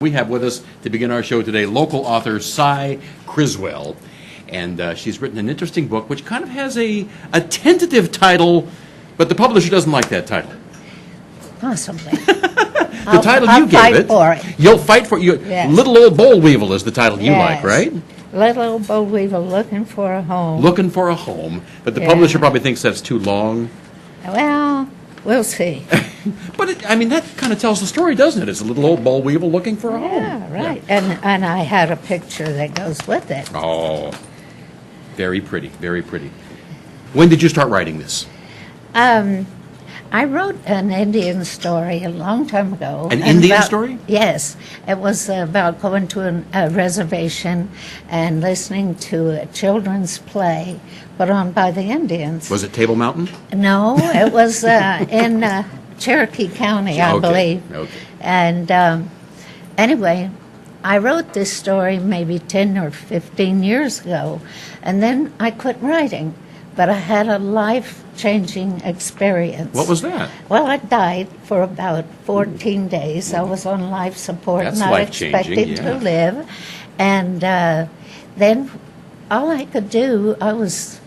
We have with us to begin our show today local author Cy Criswell, and she's written an interesting book which kind of has a tentative title, but the publisher doesn't like that title. Possibly. The title I'll you gave fight it. For it. You'll fight for it. Yes. Little Old Boll Weevil is the title you like, Yes. right? Little old boll weevil looking for a home. Looking for a home, but the Yeah. publisher probably thinks that's too long. Well, we'll see. But I mean, that kind of tells the story, doesn't it? It's a little old Boll Weevil looking for a home. Yeah, right. And I had a picture that goes with it. Oh, very pretty, very pretty. When did you start writing this? I wrote an Indian story a long time ago. An and Indian about- story? Yes. It was about going to a reservation and listening to a children's play put on by the Indians. Was it Table Mountain? No, it was in Cherokee County, I Okay, believe. okay. And anyway, I wrote this story maybe 10 or 15 years ago, and then I quit writing. But I had a life-changing experience. What was that? Well, I died for about 14 days. I was on life support, That's not life-changing, expected to yeah. live. And then all I could do, I was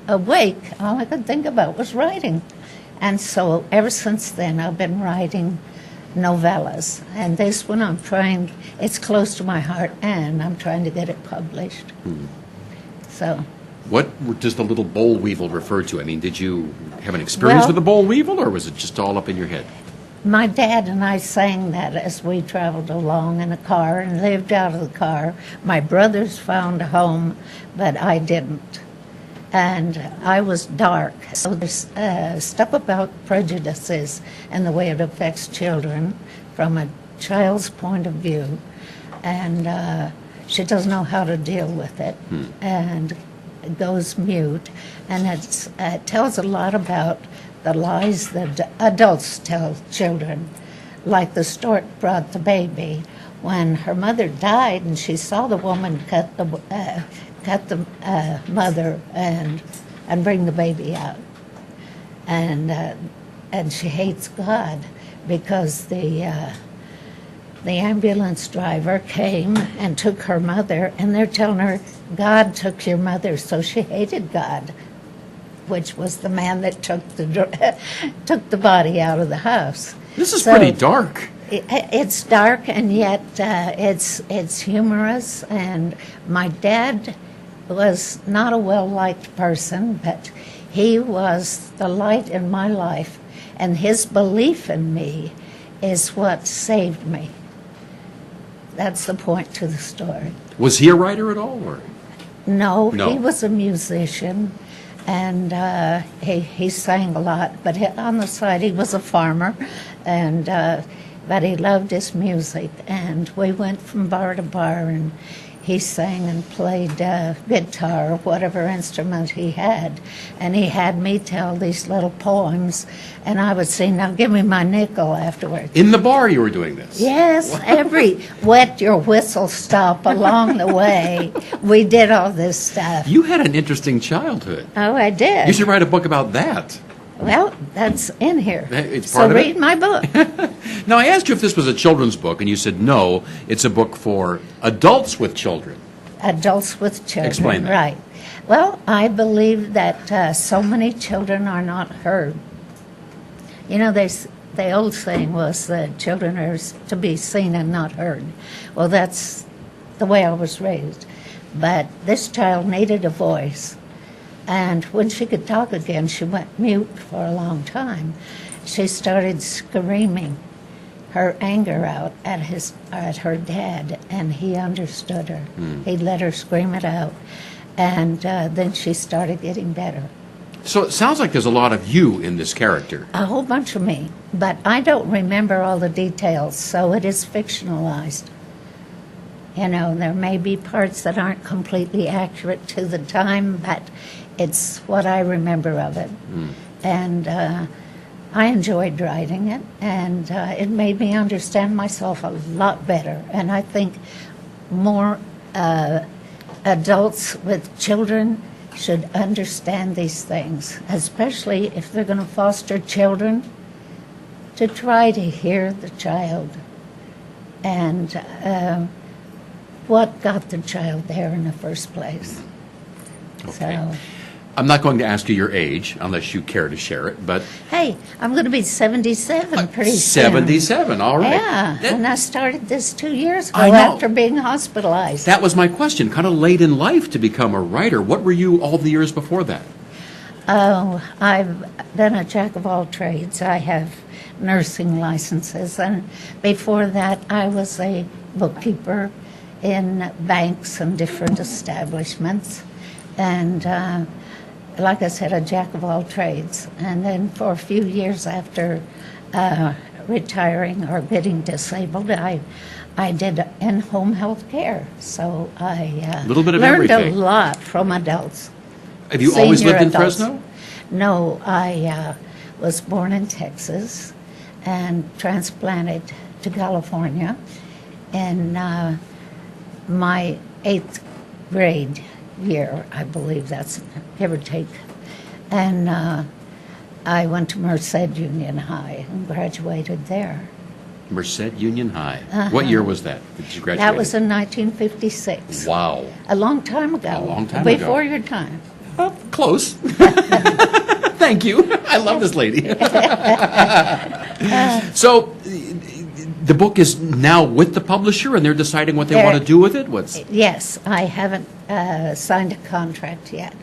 awake, all I could think about was writing. And so ever since then, I've been writing novellas. And this one I'm trying, it's close to my heart, and I'm trying to get it published. So... What does the little boll weevil refer to? I mean, did you have an experience Well- with the boll weevil, or was it just all up in your head? My dad and I sang that as we traveled along in a car and lived out of the car. My brothers found a home, but I didn't. And I was dark. So there's stuff about prejudices and the way it affects children from a child's point of view. And she doesn't know how to deal with it. And it goes mute. And it tells a lot about the lies that adults tell children, like the stork brought the baby. When her mother died and she saw the woman cut the mother and bring the baby out, and she hates God because the ambulance driver came and took her mother, and they're telling her God took your mother, so she hated God, which was the man that took the body out of the house. This is So, pretty dark. It's dark, and yet it's humorous. And my dad was not a well-liked person, but he was the light in my life, and his belief in me is what saved me. That's the point to the story. Was he a writer at all, or? No, No. he was a musician, and he sang a lot. But on the side, he was a farmer, and but he loved his music. And we went from bar to bar, and he sang and played guitar or whatever instrument he had. And he had me tell these little poems, and I would say, "Now give me my nickel afterward." In the bar you were doing this? Yes, every wet your whistle stop along the way. We did all this stuff. You had an interesting childhood. Oh, I did. You should write a book about that. Well, that's in here. It's So part of it? read my book. Now, I asked you if this was a children's book, and you said no, it's a book for adults with children. Adults with children. Explain that. Right. Well, I believe that so many children are not heard. You know, the old saying was that children are to be seen and not heard. Well, that's the way I was raised. But this child needed a voice. And when she could talk again, she went mute for a long time. She started screaming her anger out at her dad, and he understood her. He let her scream it out, and then she started getting better. So it sounds like there's a lot of you in this character. A whole bunch of me, but I don't remember all the details, so it is fictionalized. You know, there may be parts that aren't completely accurate to the time, but it's what I remember of it. And I enjoyed writing it, and it made me understand myself a lot better. And I think more adults with children should understand these things, especially if they're going to foster children. to try to hear the child and what got the child there in the first place. Okay. So, I'm not going to ask you your age unless you care to share it, but hey, I'm going to be 77 pretty soon. 77, all right. Yeah, That- and I started this 2 years ago I know. after being hospitalized. That was my question. Kind of late in life to become a writer. What were you all the years before that? Oh, I've been a jack of all trades. I have nursing licenses, and before that, I was a bookkeeper in banks and different establishments, and like I said, a jack of all trades. And then for a few years after retiring or getting disabled, I did in-home health care. So I Little bit of learned everything. a lot from adults. Have you always Senior lived in adults. Fresno? No, I was born in Texas and transplanted to California in my 8th grade year, I believe that's give or take. And I went to Merced Union High and graduated there. Merced Union High. What year was that you graduated? That was in 1956. Wow. A long time ago. A long time ago. Before your time. Close. Thank you. I love this lady. So, the book is now with the publisher, and they're deciding what they They're- want to do with it. Yes, I haven't signed a contract yet.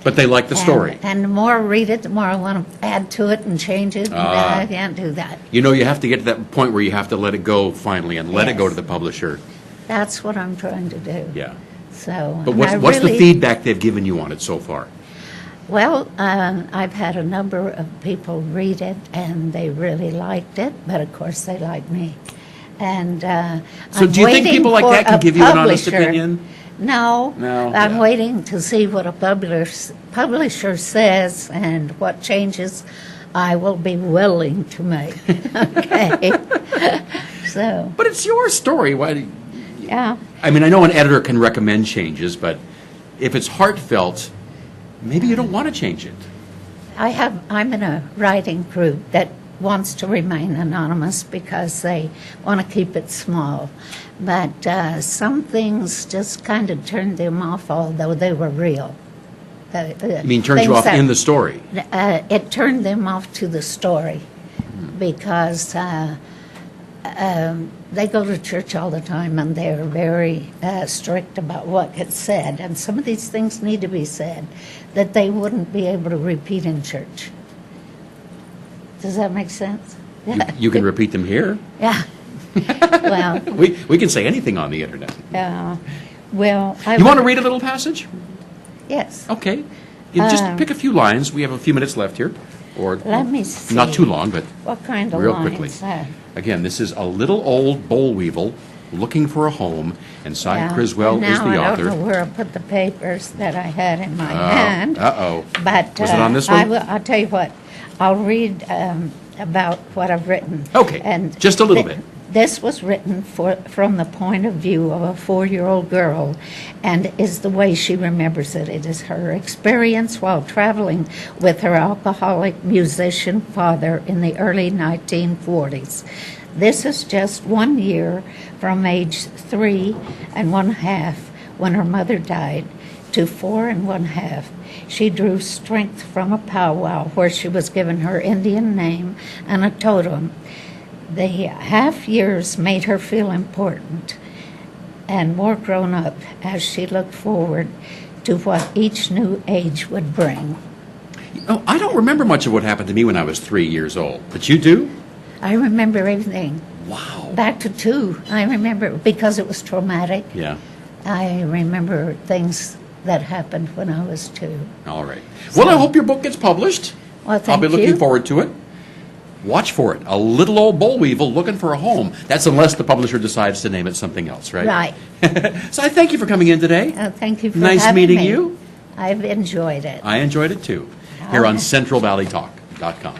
But they like the story. And the more I read it, the more I want to add to it and change it. And Ah. I can't do that. You know, you have to get to that point where you have to let it go finally, and let it go Yes. to the publisher. That's what I'm trying to do. Yeah. So, But and I what's the really- feedback they've given you on it so far? Well, I've had a number of people read it, and they really liked it. But of course, they like me. And So I'm do you think waiting people like for that can a give you an honest publisher. opinion? No, No, I'm yeah. waiting to see what a publisher says and what changes I will be willing to make. Okay. So, But it's your story. Why? yeah. I mean, I know an editor can recommend changes, but if it's heartfelt, maybe you don't want to change it. I'm in a writing group that wants to remain anonymous because they want to keep it small. But some things just kind of turned them off, although they were real. You mean turns you off in the story? It turned them off to the story because they go to church all the time and they're very strict about what gets said. And some of these things need to be said that they wouldn't be able to repeat in church. Does that make sense? You can repeat them here. Yeah. Well, We can say anything on the internet. well, You want to read a little passage? Yes. Okay. You just pick a few lines. We have a few minutes left here. Or Let me see. not too long, but What kind of real lines? quickly. Again, this is a little old boll weevil looking for a home, and Cy Yeah. Criswell And is the now I author. don't know where I put the papers that I had in my hand. Uh-oh. But Was it on this I one? will, I'll tell you what. I'll read about what I've written. Okay, And just a little bit. This was written from the point of view of a 4-year-old girl, and is the way she remembers it. It is her experience while traveling with her alcoholic musician father in the early 1940s. This is just 1 year from age 3½ when her mother died to 4½ She drew strength from a powwow where she was given her Indian name and a totem. The half years made her feel important and more grown up as she looked forward to what each new age would bring. Oh, I don't remember much of what happened to me when I was 3 years old, but you do? I remember everything. Wow. Back to 2. I remember because it was traumatic. Yeah. I remember things that happened when I was 2. All right. Well, I hope your book gets published. Well, I'll thank be looking you. forward to it. Watch for it. A little old boll weevil looking for a home. That's unless the publisher decides to name it something else, right? Right. So I thank you for coming in today. Thank you for Nice having meeting me. you. I've enjoyed it. I enjoyed it too. Here on Okay. CentralValleyTalk.com.